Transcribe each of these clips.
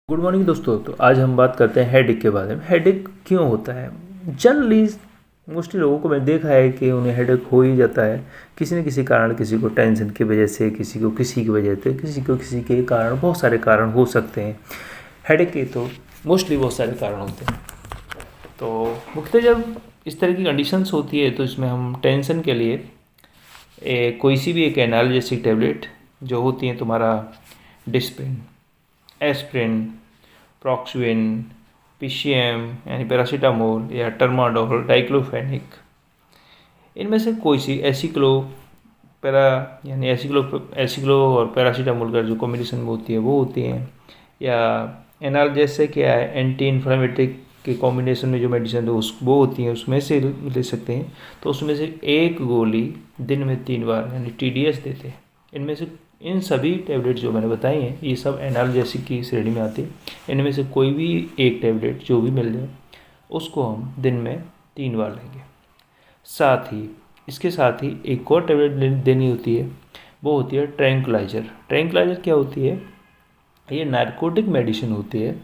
Good morning दोस्तों। तो आज हम बात करते हैं हेडेक के बारे में। हेडेक क्यों होता है? जनरली मोस्टली लोगों को मैंने देखा है कि उन्हें हेडेक हो ही जाता है किसी न किसी कारण। किसी को टेंशन की वजह से, किसी को किसी की वजह से, किसी को किसी के कारण, बहुत सारे कारण हो सकते हैं हेडेक के। तो मोस्टली बहुत सारे कारण होते हैं। तो मुख्यतः जब इस तरह की कंडीशंस होती है तो इसमें हम टेंशन के लिए कोई सी भी एक एनाल्जेसिक टैबलेट जो होती हैं, तुम्हारा डिस्प्रिन, एस्प्रिन, प्रॉक्सविन, पीसीएम यानी पैरासीटामोल या टर्माडोल, डाइक्लोफेनिक, इनमें से कोई सी एसिक्लो पैरा यानी एसिक्लो और पैरासीटामोल का जो कॉम्बिनेशन में होती है वो होती हैं, या एनाल्जेसिक या एंटी इन्फ्लेमेटरी के कॉम्बिनेशन में जो मेडिसिन है वो होती हैं, उसमें से ले सकते हैं। तो उसमें से एक गोली दिन में 3 बार यानी TDS देते हैं। इनमें से इन सभी टैबलेट जो मैंने बताई हैं ये सब एनाल्जेसिक की श्रेणी में आती है। इनमें से कोई भी एक टैबलेट जो भी मिल जाए उसको हम दिन में 3 बार लेंगे। साथ ही इसके साथ ही एक और टैबलेट देनी होती है, वो होती है ट्रैंक्विलाइजर। ट्रैंक्विलाइजर क्या होती है? ये नारकोटिक मेडिसिन होती है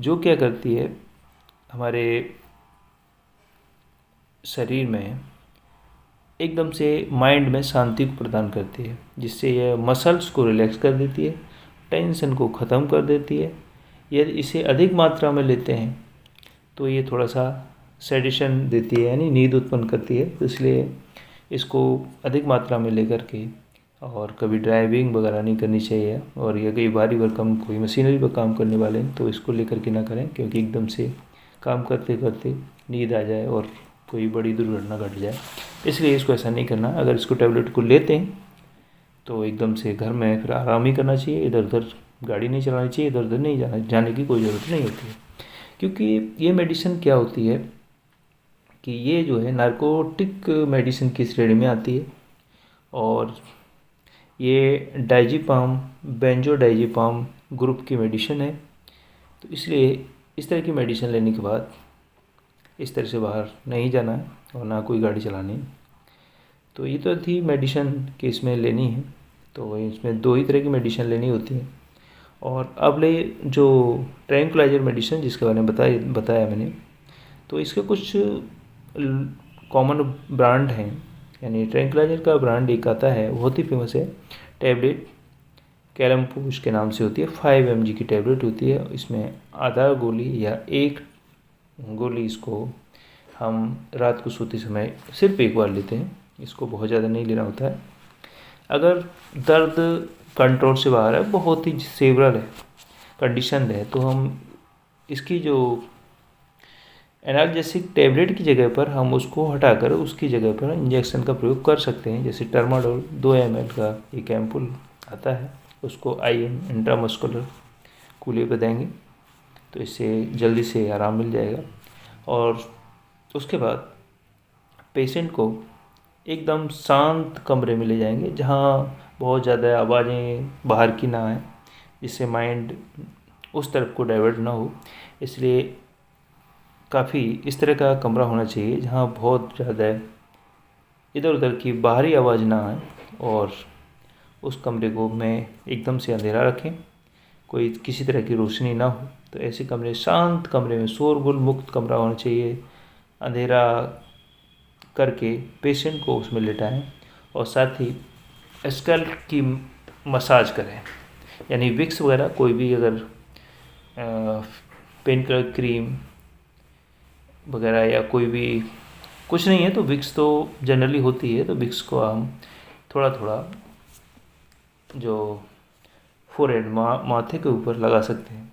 जो क्या करती है, हमारे शरीर में एकदम से माइंड में शांति को प्रदान करती है, जिससे यह मसल्स को रिलैक्स कर देती है, टेंशन को ख़त्म कर देती है। यदि इसे अधिक मात्रा में लेते हैं तो ये थोड़ा सा सेडेशन देती है यानी नींद उत्पन्न करती है। तो इसलिए इसको अधिक मात्रा में लेकर के और कभी ड्राइविंग वगैरह नहीं करनी चाहिए। और ये कई भारी भरकम कोई मशीनरी पर काम करने वाले हैं तो इसको लेकर के ना करें, क्योंकि एकदम से काम करते करते नींद आ जाए और कोई बड़ी दुर्घटना घट जाए। इसलिए इसको ऐसा नहीं करना। अगर इसको टैबलेट को लेते हैं तो एकदम से घर में फिर आराम ही करना चाहिए। इधर उधर गाड़ी नहीं चलानी चाहिए, इधर उधर नहीं जाने की कोई ज़रूरत नहीं होती है। क्योंकि ये मेडिसिन क्या होती है कि ये जो है नारकोटिक मेडिसिन की श्रेणी में आती है, और ये डाइजीपाम, बेंजोडाइजीपाम ग्रुप की मेडिसिन है। तो इसलिए इस तरह की मेडिसिन लेने के बाद इस तरह से बाहर नहीं जाना है और ना कोई गाड़ी चलानी है। तो ये तो थी मेडिसिन कि इसमें लेनी है। तो इसमें 2 ही तरह की मेडिसिन लेनी होती है। और अब ले जो ट्रैंक्विलाइजर मेडिसिन जिसके बारे में बताया मैंने, तो इसके कुछ कॉमन ब्रांड हैं। यानी ट्रैंक्विलाइजर का ब्रांड एक आता है, बहुत ही फेमस है टैबलेट, कैलम्पूश के नाम से होती है। 5 mg की टैबलेट होती है। इसमें आधा गोली या 1 गोली इसको हम रात को सोते समय सिर्फ एक बार लेते हैं। इसको बहुत ज़्यादा नहीं लेना होता है। अगर दर्द कंट्रोल से बाहर है, बहुत ही सीवियर है, कंडीशन है, तो हम इसकी जो एनाल्जेसिक टैबलेट की जगह पर हम उसको हटाकर उसकी जगह पर इंजेक्शन का प्रयोग कर सकते हैं। जैसे टर्माडोल 2 ml का एक एम्पुल आता है, उसको IM इंट्रामस्कुलर कूल्हे पर देंगे तो इससे जल्दी से आराम मिल जाएगा। और उसके बाद पेशेंट को एकदम शांत कमरे में ले जाएंगे जहाँ बहुत ज़्यादा आवाज़ें बाहर की ना आए, जिससे माइंड उस तरफ को डाइवर्ट ना हो। इसलिए काफ़ी इस तरह का कमरा होना चाहिए जहाँ बहुत ज़्यादा इधर उधर की बाहरी आवाज़ ना आए, और उस कमरे को में एकदम से अंधेरा रखें, कोई किसी तरह की रोशनी ना हो। तो ऐसे कमरे, शांत कमरे में, शोरगुल मुक्त कमरा होना चाहिए। अंधेरा करके पेशेंट को उसमें लेटाएं और साथ ही स्कैल्प की मसाज करें, यानी विक्स वगैरह कोई भी, अगर पेन किलर क्रीम वगैरह या कोई भी कुछ नहीं है तो विक्स तो जनरली होती है, तो विक्स को हम थोड़ा थोड़ा जो फोरहेड माथे के ऊपर लगा सकते हैं।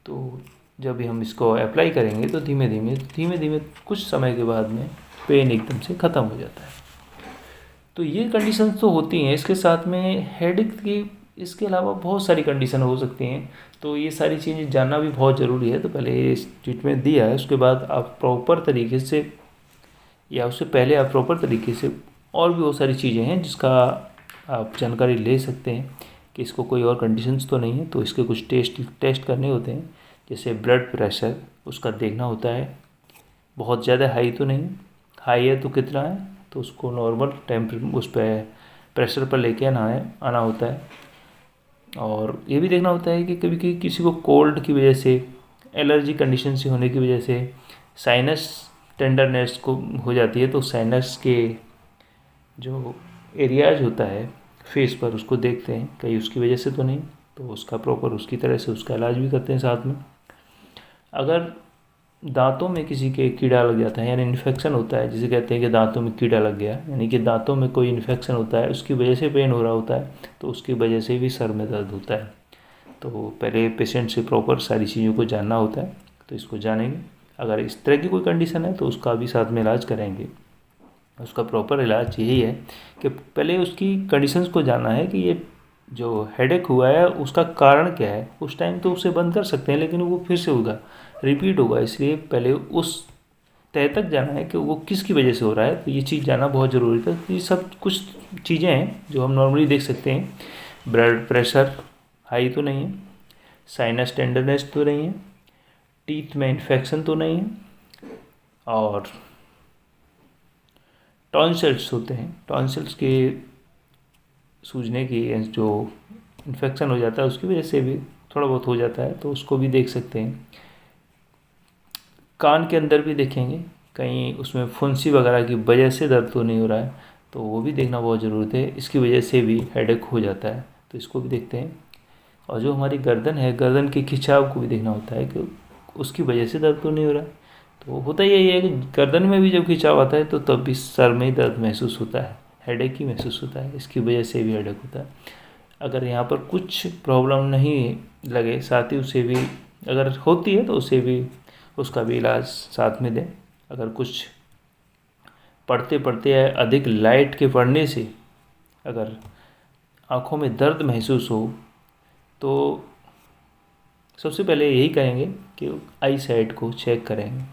तो जब भी हम इसको अप्लाई करेंगे तो धीमे धीमे कुछ समय के बाद में पेन एकदम से ख़त्म हो जाता है। तो ये कंडीशंस तो होती हैं। इसके साथ में हेडेक की इसके अलावा बहुत सारी कंडीशन हो सकती हैं। तो ये सारी चीज़ें जानना भी बहुत ज़रूरी है। तो पहले ये ट्रीटमेंट दिया है, उसके बाद आप प्रॉपर तरीके से, या उससे पहले आप प्रॉपर तरीके से और भी बहुत सारी चीज़ें हैं जिसका आप जानकारी ले सकते हैं कि इसको कोई और कंडीशंस तो नहीं है। तो इसके कुछ टेस्ट करने होते हैं, जैसे ब्लड प्रेशर, उसका देखना होता है। बहुत ज़्यादा हाई तो नहीं, हाई है तो कितना है, तो उसको नॉर्मल उस पर प्रेशर पर लेके आना होता है। और ये भी देखना होता है कि कभी कभी किसी को कोल्ड की वजह से, एलर्जी कंडीशन से होने की वजह से साइनस टेंडरनेस को हो जाती है, तो साइनस के जो एरियाज होता है फेस पर उसको देखते हैं कहीं उसकी वजह से तो नहीं, तो उसका प्रॉपर उसकी तरह से उसका इलाज भी करते हैं साथ में। अगर दांतों में किसी के कीड़ा लग जाता है, यानी इन्फेक्शन होता है, जिसे कहते हैं कि दांतों में कीड़ा लग गया, यानी कि दांतों में कोई इन्फेक्शन होता है, उसकी वजह से पेन हो रहा होता है, तो उसकी वजह से भी सर में दर्द होता है। तो पहले पेशेंट से प्रॉपर सारी चीज़ों को जानना होता है, तो इसको जानेंगे। अगर इस तरह की कोई कंडीशन है तो उसका भी साथ में इलाज करेंगे। उसका प्रॉपर इलाज यही है कि पहले उसकी कंडीशंस को जानना है कि ये जो हेडेक हुआ है उसका कारण क्या है। उस टाइम तो उसे बंद कर सकते हैं, लेकिन वो फिर से होगा, रिपीट होगा, इसलिए पहले उस तय तक जाना है कि वो किसकी वजह से हो रहा है। तो ये चीज़ जानना बहुत ज़रूरी था। ये सब कुछ चीज़ें हैं जो हम नॉर्मली देख सकते हैं। ब्लड प्रेशर हाई तो नहीं है, साइनस टेंडरनेस तो नहीं है, टीथ में इन्फेक्शन तो नहीं है, और टॉन्सिल्स होते हैं, टॉन्सिल्स के सूजने की जो इन्फेक्शन हो जाता है उसकी वजह से भी थोड़ा बहुत हो जाता है, तो उसको भी देख सकते हैं। कान के अंदर भी देखेंगे कहीं उसमें फुंसी वगैरह की वजह से दर्द तो नहीं हो रहा है, तो वो भी देखना बहुत ज़रूरत है। इसकी वजह से भी हेडेक हो जाता है, तो इसको भी देखते हैं। और जो हमारी गर्दन है, गर्दन के खिंचाव को भी देखना होता है कि उसकी वजह से दर्द तो नहीं हो रहा है। तो होता यही है कि गर्दन में भी जब खिंचाव आता है तो तब भी सर में दर्द महसूस होता है, हेडेक ही महसूस होता है, इसकी वजह से भी हेडेक होता है। अगर यहाँ पर कुछ प्रॉब्लम नहीं लगे, साथ ही उसे भी अगर होती है तो उसे भी उसका भी इलाज साथ में दें। अगर कुछ पढ़ते पढ़ते या अधिक लाइट के पड़ने से अगर आँखों में दर्द महसूस हो तो सबसे पहले यही कहेंगे कि आई साइड को चेक करेंगे,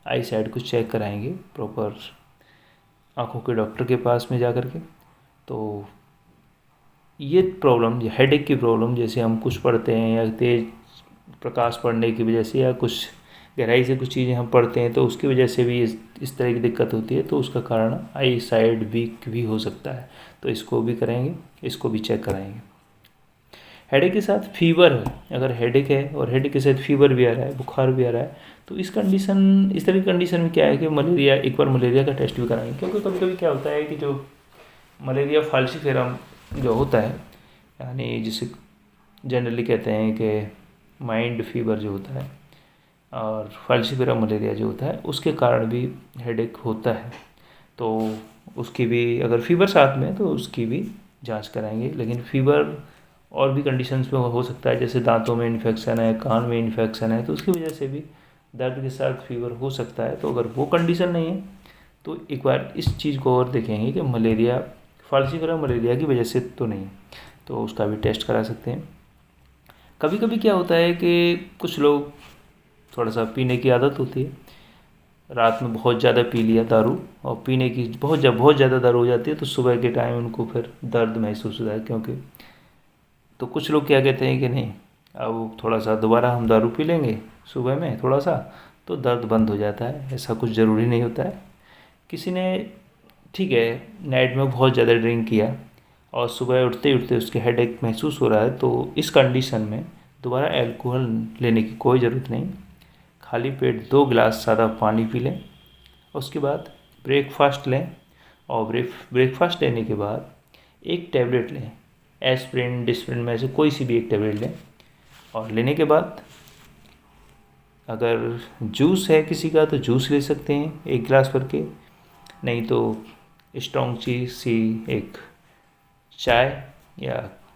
आई साइड को चेक कराएंगे प्रॉपर आँखों के डॉक्टर के पास में जा कर के। तो ये प्रॉब्लम, ये हेडेक की प्रॉब्लम, जैसे हम कुछ पढ़ते हैं या तेज़ प्रकाश पड़ने की वजह से या कुछ गहराई से कुछ चीज़ें हम पढ़ते हैं तो उसकी वजह से भी इस तरह की दिक्कत होती है, तो उसका कारण आई साइड वीक भी हो सकता है। तो इसको भी करेंगे, इसको भी चेक कराएंगे। हेडेक के साथ फीवर है, अगर हेडेक है और हेडेक के साथ फीवर भी आ रहा है, बुखार भी आ रहा है, तो इस तरह की कंडीशन में क्या है कि मलेरिया, एक बार मलेरिया का टेस्ट भी कराएंगे। क्योंकि कभी कभी क्या होता है कि जो मलेरिया फाल्सिफेरम जो होता है, यानी जिसे जनरली कहते हैं कि माइंड फीवर जो होता है, और फाल्सिफेरम मलेरिया जो होता है, उसके कारण भी हेडेक होता है। तो उसकी भी अगर फीवर साथ में है तो उसकी भी जांच कराएंगे। लेकिन फीवर और भी कंडीशंस में हो सकता है, जैसे दांतों में इन्फेक्शन है, कान में इन्फेक्शन है, तो उसकी वजह से भी दर्द के साथ फीवर हो सकता है। तो अगर वो कंडीशन नहीं है तो एक बार इस चीज़ को और देखेंगे कि मलेरिया फाल्सिफेरम मलेरिया की वजह से तो नहीं, तो उसका भी टेस्ट करा सकते हैं। कभी कभी क्या होता है कि कुछ लोग थोड़ा सा पीने की आदत होती है, रात में बहुत ज़्यादा पी लिया दारू, और पीने की बहुत ज़्यादा दारू हो जाती है, तो सुबह के टाइम उनको फिर दर्द महसूस होता है। क्योंकि तो कुछ लोग क्या कहते हैं कि नहीं, अब थोड़ा सा दोबारा हम दारू पी लेंगे सुबह में थोड़ा सा तो दर्द बंद हो जाता है। ऐसा कुछ ज़रूरी नहीं होता है। किसी ने ठीक है नाइट में बहुत ज़्यादा ड्रिंक किया और सुबह उठते उठते उसके हेडेक महसूस हो रहा है, तो इस कंडीशन में दोबारा अल्कोहल लेने की कोई ज़रूरत नहीं। खाली पेट 2 गिलास सादा पानी पी लें, उसके बाद ब्रेकफास्ट लें, और ब्रेकफास्ट लेने के बाद एक टैबलेट लें, एस्पिरिन डिस्पिरिन में से कोई सी भी एक टैबलेट लें। और लेने के बाद अगर जूस है किसी का तो जूस ले सकते हैं 1 गिलास भर के, नहीं तो स्ट्रॉन्ग चीज़ सी एक चाय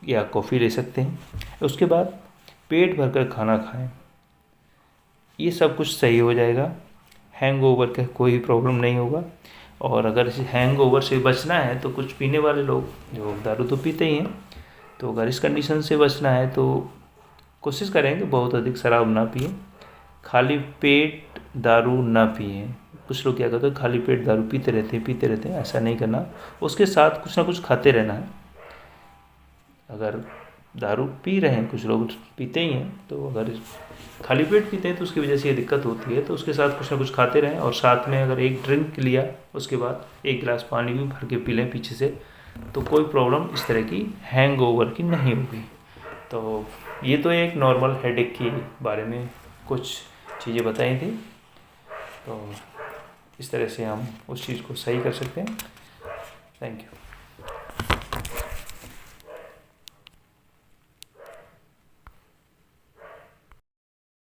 या कॉफ़ी ले सकते हैं। उसके बाद पेट भरकर खाना खाएं, ये सब कुछ सही हो जाएगा। हैंगओवर का कोई प्रॉब्लम नहीं होगा। और अगर इस हैंगओवर से बचना है तो कुछ पीने वाले लोग जो दारू तो पीते ही हैं, तो अगर इस कंडीशन से बचना है तो कोशिश करें कि बहुत अधिक शराब ना पिए, खाली पेट दारू ना पिए। कुछ लोग क्या करते हैं, खाली पेट दारू पीते रहते हैं, ऐसा नहीं करना। उसके साथ कुछ ना कुछ खाते रहना है। अगर दारू पी रहे हैं, कुछ लोग पीते ही हैं, तो अगर खाली पेट पीते हैं तो उसकी वजह से ये दिक्कत होती है। तो उसके साथ कुछ ना कुछ खाते रहें, और साथ में अगर एक ड्रिंक लिया उसके बाद 1 गिलास पानी भी भर के पी लें पीछे से, तो कोई प्रॉब्लम इस तरह की हैंगओवर की नहीं होगी। तो ये तो एक नॉर्मल हेडेक के बारे में कुछ चीज़ें बताई थी। तो इस तरह से हम उस चीज़ को सही कर सकते हैं। Thank you.